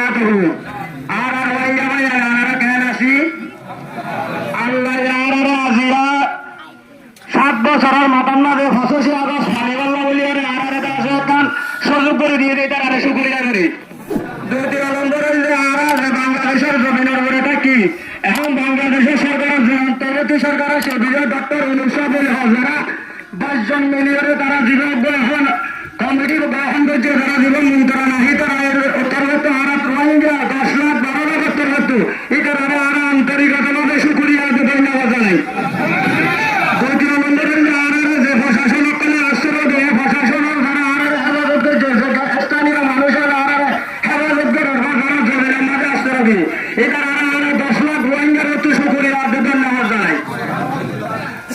আর আর কেন আসি আল্লাহ আজিরা 7 বছরের মাতার না যে 25 আগস্ট ফালিবাল্লা বলি আর সুযোগ করে দিয়ে দেয় তার শুক্রিয়া করে দুটি অলম্বরের যে বাংলাদেশের জমিনের উপরেটা কি এখন বাংলাদেশের সরকারের যে অন্তর্বর্তী সরকার আছে বিজয় ডক্টর অনুসাবুল হাজারা 10 জন মিলিয়নে তারা জীবন এখন কমিটির গ্রহণ করছে যারা জীবন মন্ত্রণা নাহি তারা অন্তর্গত আরা রোহিঙ্গা 10 লাখ 12 লাখ অন্তর্গত এটা তারা আরা আন্তরিকতাভাবে শুক্রিয়া ধন্যবাদ জানাই দুটি অলম্বরের যে আরার যে প্রশাসন ওখানে আসছিল যে প্রশাসনের যারা আরার হেফাজত করছে স্থানীয় মানুষের আরার হেফাজত করে যারা জমিনের মাঝে আসতে হবে এটা আরা 10 লাখ রোহিঙ্গার একটু শুক্রিয়া ধন্যবাদ জানাই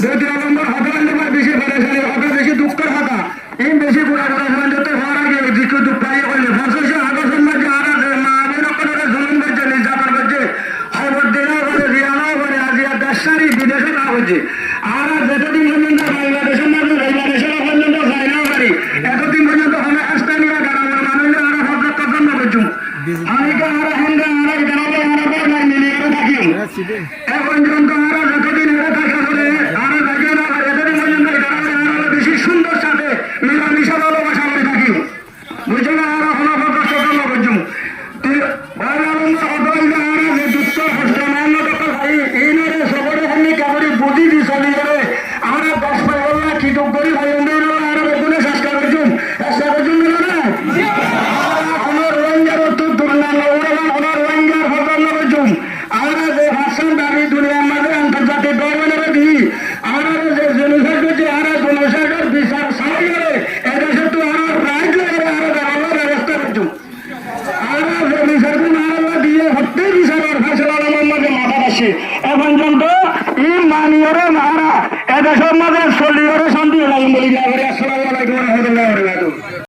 দুটি অলম্বর হতে বেশি পরেশানি হতে বেশি দুঃখের কথা এই বেশি পুরা যত হওয়ার আগে কিছু দুঃখ পাইয়ে করলে 25 আগস্টের মধ্যে আরা মা আমি করে জমিন করছে নির্যাতন করছে খবর দিলেও করে দিয়ানাও করে আজিয়া দেশারি বিদেশে না করছে আর যতদিন পর্যন্ত বাংলাদেশের মাঝে বাংলাদেশের পর্যন্ত যাইনাও পারি এতদিন পর্যন্ত স্থানীয় গ্রামের মানুষরা আরা সবটা পছন্দ করছুম আমি তো আরা হিন্দু আরা গ্রামে আরা নাই মিলিয়ে থাকি এখন পর্যন্ত আরা যতদিন এরা থাকা করে আরা যাইয়া না পারে এতদিন পর্যন্ত গ্রামে আরা বেশি সুন্দর সাথে মিলামিশা ভালোবাসা করে থাকি বুঝছো না আরা হলাফত পছন্দ করছুম বুদ্ধি দিশালি করে আমরা 10 পাইলা কি তো করি ভাই আমরা বেগুনে চেষ্টা করছুম চেষ্টা করছুম না আমার রোহিঙ্গার তো দুর্নাম আমার রোহিঙ্গার হতাম না করছুম আমরা যে ভাষণ দাবি দুনিয়ার মাঝে আন্তর্জাতিক গভর্নমেন্টের দিই আমরা যে জেনোসাইড করছি আমরা জেনোসাইডের বিচার সাই করে এদেশে তো আমরা রাজ্য করে আমরা দেওয়ার ব্যবস্থা করছুম আমরা যে বিচারগুলো আমরা দিয়ে হত্যা বিচারের ফেসলা আমার মাঝে মাথা আসে এখন পর্যন্ত ই মানিয়রে মারা এদেশের মাঝে চলিয়রে